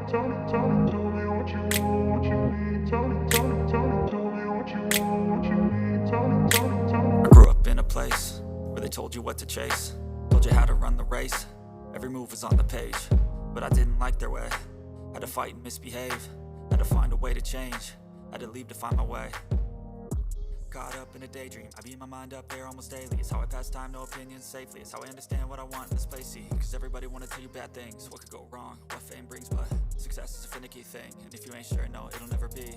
tell me what you want, what you need. Tell me what you want, what you need. Tell me. I grew up in a place where they told you what to chase, told you how to run the race. Every move was on the page, but I didn't like their way. Had to fight and misbehave, had to find a way to change, had to leave to find my way. Caught up in a daydream, I beat my mind up there almost daily. It's how I pass time, no opinions safely. It's how I understand what I want in this place, see. Cause everybody wanna tell you bad things, what could go wrong, what fame brings. But success is a finicky thing, and if you ain't sure, no, it'll never be.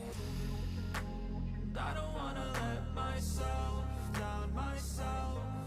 I don't wanna let myself down myself.